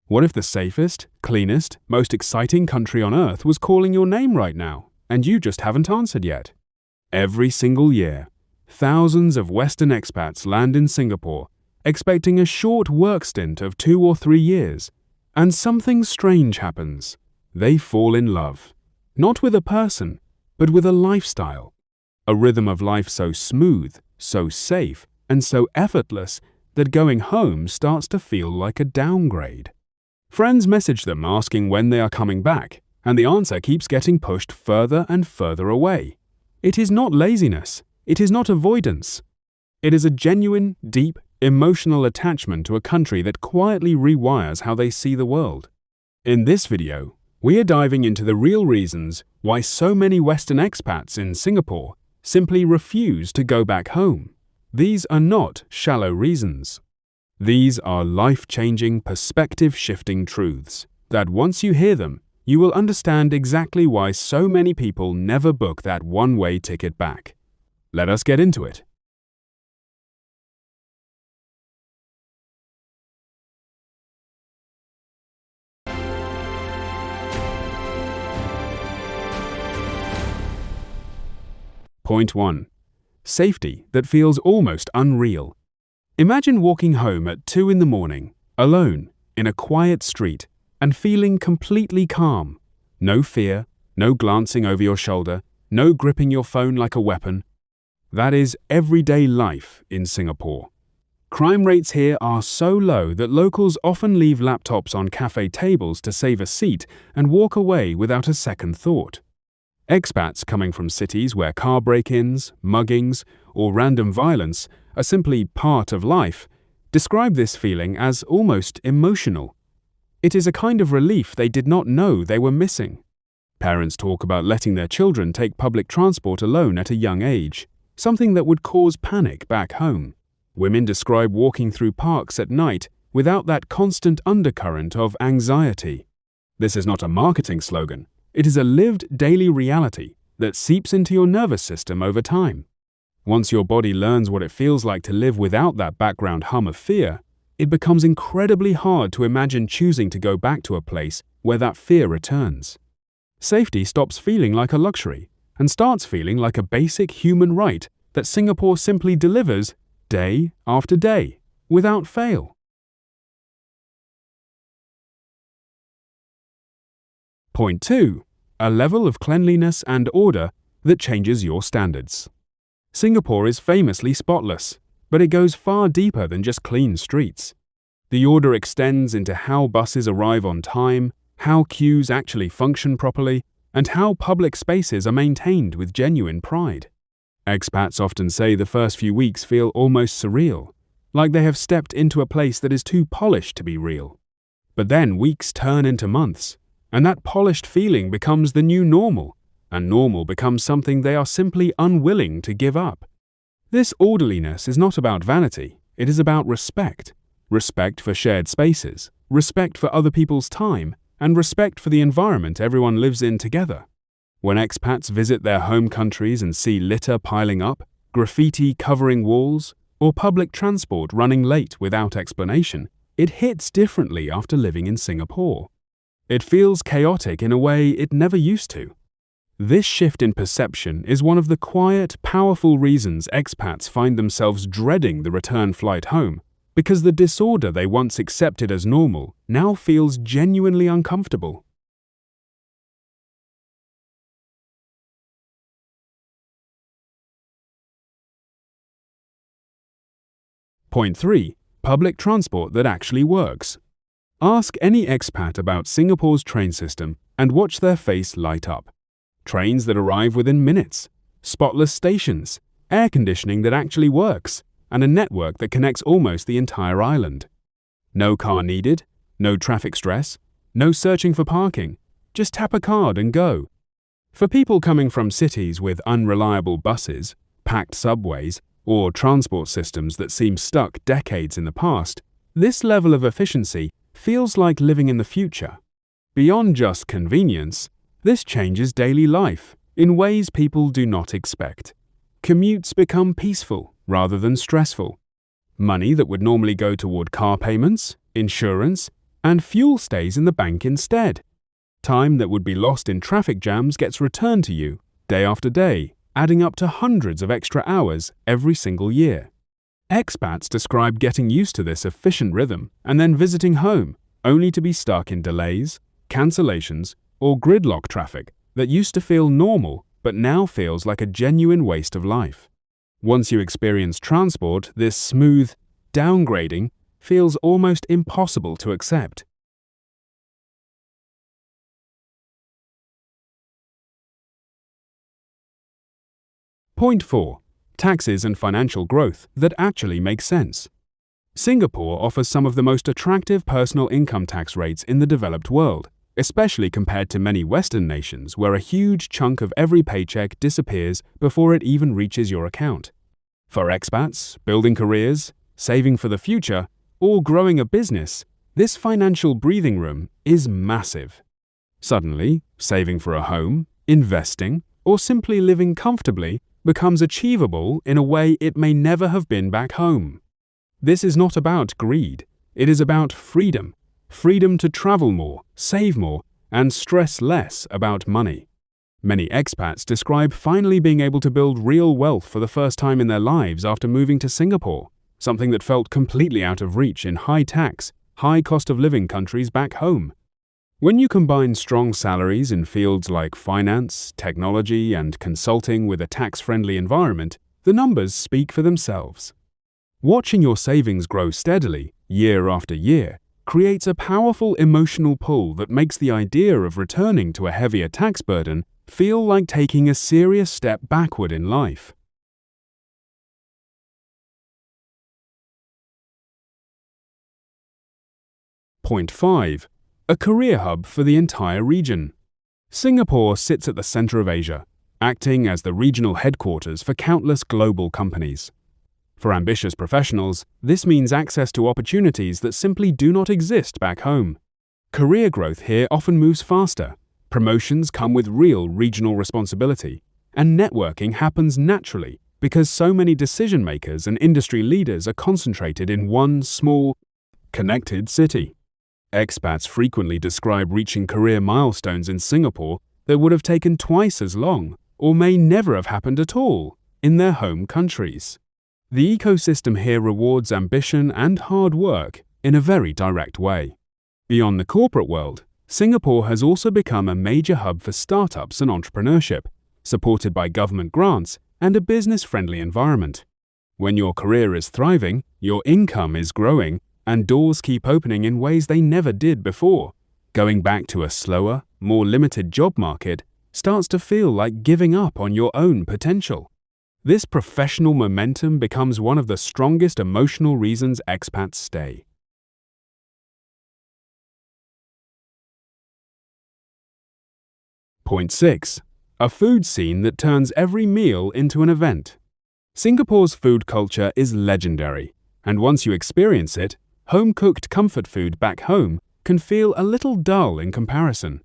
What if the safest, cleanest, most exciting country on earth was calling your name right now, and you just haven't answered yet? Every single year, thousands of Western expats land in Singapore, expecting a short work stint of 2 or 3 years, and something strange happens. They fall in love, not with a person, but with a lifestyle. A rhythm of life so smooth, so safe, and so effortless that going home starts to feel like a downgrade. Friends message them asking when they are coming back, and the answer keeps getting pushed further and further away. It is not laziness. It is not avoidance. It is a genuine, deep, emotional attachment to a country that quietly rewires how they see the world. In this video, we are diving into the real reasons why so many Western expats in Singapore simply refuse to go back home. These are not shallow reasons. These are life-changing, perspective-shifting truths that once you hear them, you will understand exactly why so many people never book that one-way ticket back. Let us get into it. Point 1. Safety that feels almost unreal. Imagine walking home at 2 in the morning, alone, in a quiet street, and feeling completely calm. No fear, no glancing over your shoulder, no gripping your phone like a weapon. That is everyday life in Singapore. Crime rates here are so low that locals often leave laptops on cafe tables to save a seat and walk away without a second thought. Expats coming from cities where car break-ins, muggings, or random violence are simply part of life describe this feeling as almost emotional. It is a kind of relief they did not know they were missing. Parents talk about letting their children take public transport alone at a young age, something that would cause panic back home. Women describe walking through parks at night without that constant undercurrent of anxiety. This is not a marketing slogan. It is a lived daily reality that seeps into your nervous system over time. Once your body learns what it feels like to live without that background hum of fear, it becomes incredibly hard to imagine choosing to go back to a place where that fear returns. Safety stops feeling like a luxury and starts feeling like a basic human right that Singapore simply delivers day after day, without fail. Point 2. A level of cleanliness and order that changes your standards. Singapore is famously spotless, but it goes far deeper than just clean streets. The order extends into how buses arrive on time, how queues actually function properly, and how public spaces are maintained with genuine pride. Expats often say the first few weeks feel almost surreal, like they have stepped into a place that is too polished to be real. But then weeks turn into months, and that polished feeling becomes the new normal, and normal becomes something they are simply unwilling to give up. This orderliness is not about vanity, it is about respect. Respect for shared spaces, respect for other people's time, and respect for the environment everyone lives in together. When expats visit their home countries and see litter piling up, graffiti covering walls, or public transport running late without explanation, it hits differently after living in Singapore. It feels chaotic in a way it never used to. This shift in perception is one of the quiet, powerful reasons expats find themselves dreading the return flight home, because the disorder they once accepted as normal now feels genuinely uncomfortable. Point 3. Public transport that actually works. Ask any expat about Singapore's train system and watch their face light up. Trains that arrive within minutes, spotless stations, air conditioning that actually works, and a network that connects almost the entire island. No car needed, no traffic stress, no searching for parking, just tap a card and go. For people coming from cities with unreliable buses, packed subways, or transport systems that seem stuck decades in the past, this level of efficiency feels like living in the future. Beyond just convenience, this changes daily life in ways people do not expect. Commutes become peaceful rather than stressful. Money that would normally go toward car payments, insurance, and fuel stays in the bank instead. Time that would be lost in traffic jams gets returned to you day after day, adding up to hundreds of extra hours every single year. Expats describe getting used to this efficient rhythm and then visiting home, only to be stuck in delays, cancellations, or gridlock traffic that used to feel normal but now feels like a genuine waste of life. Once you experience transport, this smooth downgrading feels almost impossible to accept. Point 4. Taxes and financial growth that actually make sense. Singapore offers some of the most attractive personal income tax rates in the developed world, especially compared to many Western nations where a huge chunk of every paycheck disappears before it even reaches your account. For expats, building careers, saving for the future, or growing a business, this financial breathing room is massive. Suddenly, saving for a home, investing, or simply living comfortably becomes achievable in a way it may never have been back home. This is not about greed. It is about freedom. Freedom to travel more, save more, and stress less about money. Many expats describe finally being able to build real wealth for the first time in their lives after moving to Singapore, something that felt completely out of reach in high-tax, high-cost-of-living countries back home. When you combine strong salaries in fields like finance, technology, and consulting with a tax-friendly environment, the numbers speak for themselves. Watching your savings grow steadily, year after year, creates a powerful emotional pull that makes the idea of returning to a heavier tax burden feel like taking a serious step backward in life. Point 5. A career hub for the entire region. Singapore sits at the center of Asia, acting as the regional headquarters for countless global companies. For ambitious professionals, this means access to opportunities that simply do not exist back home. Career growth here often moves faster, promotions come with real regional responsibility, and networking happens naturally because so many decision-makers and industry leaders are concentrated in one small, connected city. Expats frequently describe reaching career milestones in Singapore that would have taken twice as long, or may never have happened at all, in their home countries. The ecosystem here rewards ambition and hard work in a very direct way. Beyond the corporate world, Singapore has also become a major hub for startups and entrepreneurship, supported by government grants and a business-friendly environment. When your career is thriving, your income is growing, and doors keep opening in ways they never did before. Going back to a slower, more limited job market starts to feel like giving up on your own potential. This professional momentum becomes one of the strongest emotional reasons expats stay. Point 6. A food scene that turns every meal into an event. Singapore's food culture is legendary, and once you experience it, home-cooked comfort food back home can feel a little dull in comparison.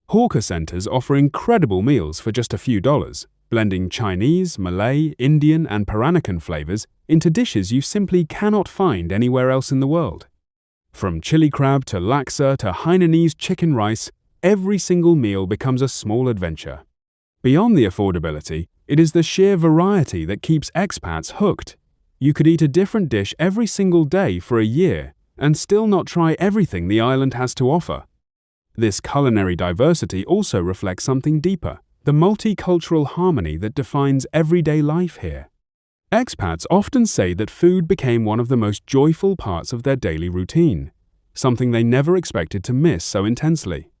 Hawker centers offer incredible meals for just a few dollars, blending Chinese, Malay, Indian, and Peranakan flavors into dishes you simply cannot find anywhere else in the world. From chili crab to laksa to Hainanese chicken rice, every single meal becomes a small adventure. Beyond the affordability, it is the sheer variety that keeps expats hooked. You could eat a different dish every single day for a year and still not try everything the island has to offer. This culinary diversity also reflects something deeper, the multicultural harmony that defines everyday life here. Expats often say that food became one of the most joyful parts of their daily routine, something they never expected to miss so intensely.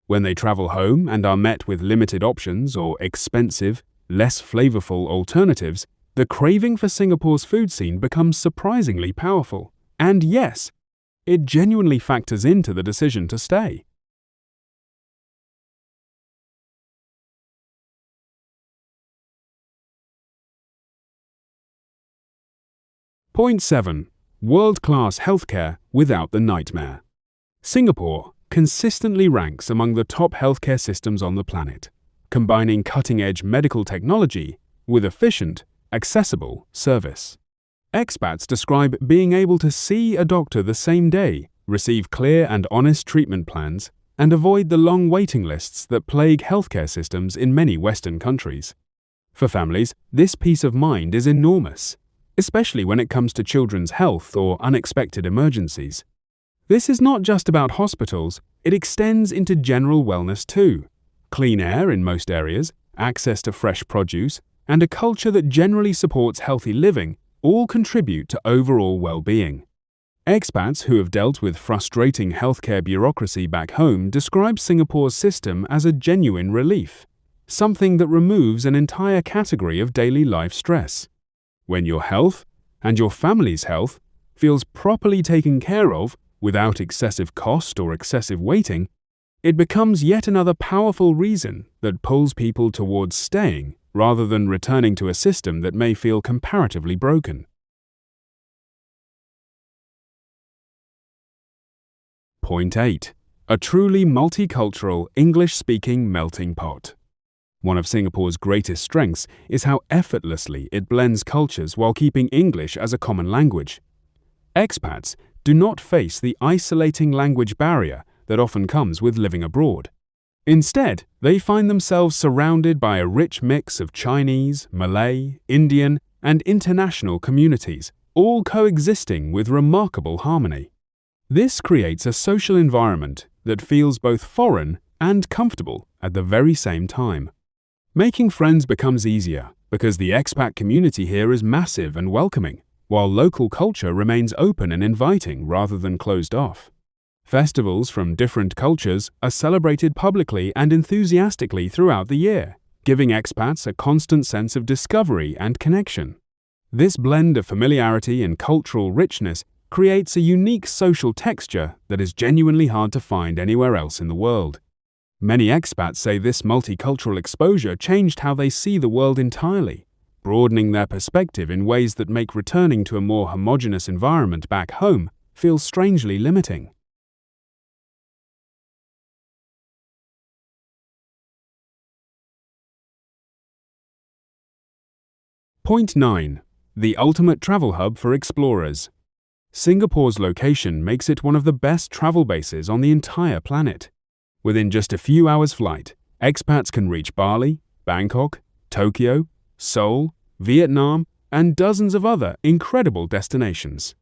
When they travel home and are met with limited options or expensive, less flavorful alternatives, the craving for Singapore's food scene becomes surprisingly powerful. And yes, it genuinely factors into the decision to stay. Point 7. World-class healthcare without the nightmare. Singapore consistently ranks among the top healthcare systems on the planet, combining cutting-edge medical technology with efficient, accessible service. Expats describe being able to see a doctor the same day receive clear and honest treatment plans, and avoid the long waiting lists that plague healthcare systems in many Western countries. For families, this peace of mind is enormous, especially when it comes to children's health or unexpected emergencies. This is not just about hospitals, it extends into general wellness too. Clean air in most areas, access to fresh produce, and a culture that generally supports healthy living all contribute to overall well-being. Expats who have dealt with frustrating healthcare bureaucracy back home describe Singapore's system as a genuine relief, something that removes an entire category of daily life stress. When your health, and your family's health, feels properly taken care of without excessive cost or excessive waiting, it becomes yet another powerful reason that pulls people towards staying rather than returning to a system that may feel comparatively broken. Point 8. A truly multicultural, English-speaking melting pot. One of Singapore's greatest strengths is how effortlessly it blends cultures while keeping English as a common language. Expats do not face the isolating language barrier that often comes with living abroad. Instead, they find themselves surrounded by a rich mix of Chinese, Malay, Indian, and international communities, all coexisting with remarkable harmony. This creates a social environment that feels both foreign and comfortable at the very same time. Making friends becomes easier because the expat community here is massive and welcoming, while local culture remains open and inviting rather than closed off. Festivals from different cultures are celebrated publicly and enthusiastically throughout the year, giving expats a constant sense of discovery and connection. This blend of familiarity and cultural richness creates a unique social texture that is genuinely hard to find anywhere else in the world. Many expats say this multicultural exposure changed how they see the world entirely, broadening their perspective in ways that make returning to a more homogeneous environment back home feel strangely limiting. Point 9. The ultimate travel hub for explorers. Singapore's location makes it one of the best travel bases on the entire planet. Within just a few hours' flight, expats can reach Bali, Bangkok, Tokyo, Seoul, Vietnam, and dozens of other incredible destinations.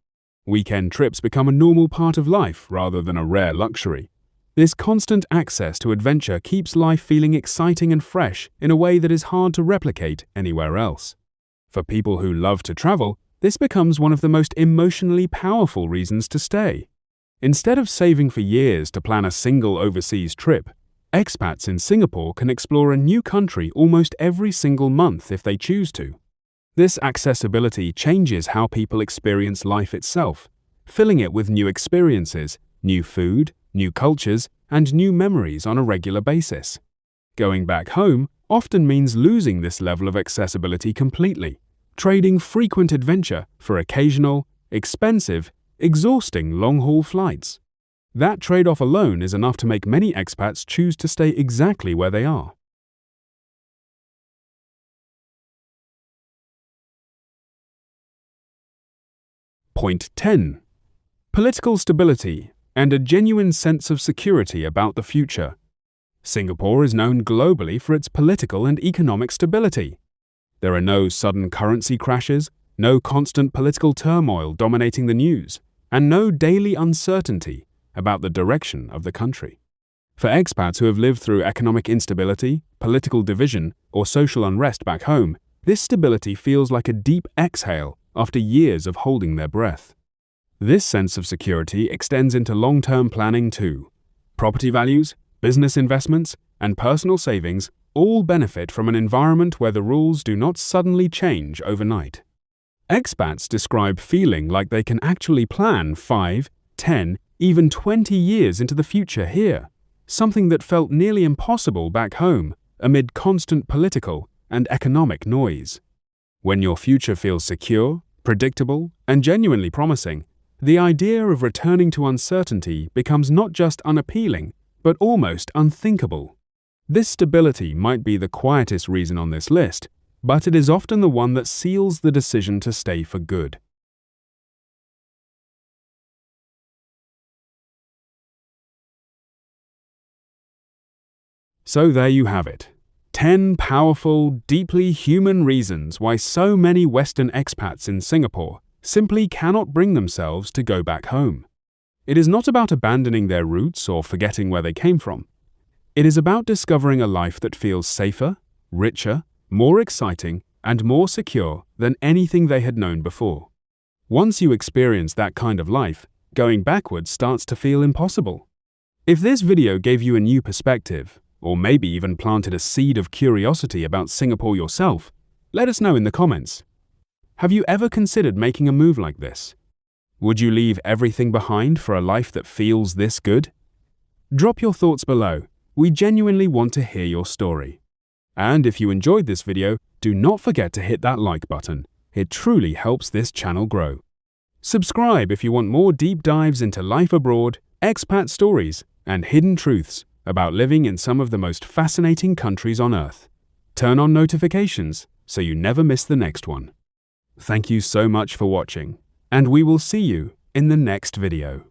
Weekend trips become a normal part of life rather than a rare luxury. This constant access to adventure keeps life feeling exciting and fresh in a way that is hard to replicate anywhere else. For people who love to travel, this becomes one of the most emotionally powerful reasons to stay. Instead of saving for years to plan a single overseas trip, expats in Singapore can explore a new country almost every single month if they choose to. This accessibility changes how people experience life itself, filling it with new experiences, new food, new cultures, and new memories on a regular basis. Going back home often means losing this level of accessibility completely, trading frequent adventure for occasional, expensive, exhausting long-haul flights. That trade-off alone is enough to make many expats choose to stay exactly where they are. Point 10. Political stability and a genuine sense of security about the future. Singapore is known globally for its political and economic stability. There are no sudden currency crashes, no constant political turmoil dominating the news, and no daily uncertainty about the direction of the country. For expats who have lived through economic instability, political division, or social unrest back home, this stability feels like a deep exhale after years of holding their breath. This sense of security extends into long-term planning too. Property values, business investments, and personal savings all benefit from an environment where the rules do not suddenly change overnight. Expats describe feeling like they can actually plan 5, 10, even 20 years into the future here, something that felt nearly impossible back home amid constant political and economic noise. When your future feels secure, predictable, and genuinely promising, the idea of returning to uncertainty becomes not just unappealing, but almost unthinkable. This stability might be the quietest reason on this list, but it is often the one that seals the decision to stay for good. So there you have it. 10 powerful, deeply human reasons why so many Western expats in Singapore simply cannot bring themselves to go back home. It is not about abandoning their roots or forgetting where they came from. It is about discovering a life that feels safer, richer, more exciting, and more secure than anything they had known before. Once you experience that kind of life, going backwards starts to feel impossible. If this video gave you a new perspective, or maybe even planted a seed of curiosity about Singapore yourself, let us know in the comments. Have you ever considered making a move like this? Would you leave everything behind for a life that feels this good? Drop your thoughts below. We genuinely want to hear your story. And if you enjoyed this video, do not forget to hit that like button. It truly helps this channel grow. Subscribe if you want more deep dives into life abroad, expat stories, and hidden truths about living in some of the most fascinating countries on Earth. Turn on notifications so you never miss the next one. Thank you so much for watching, and we will see you in the next video.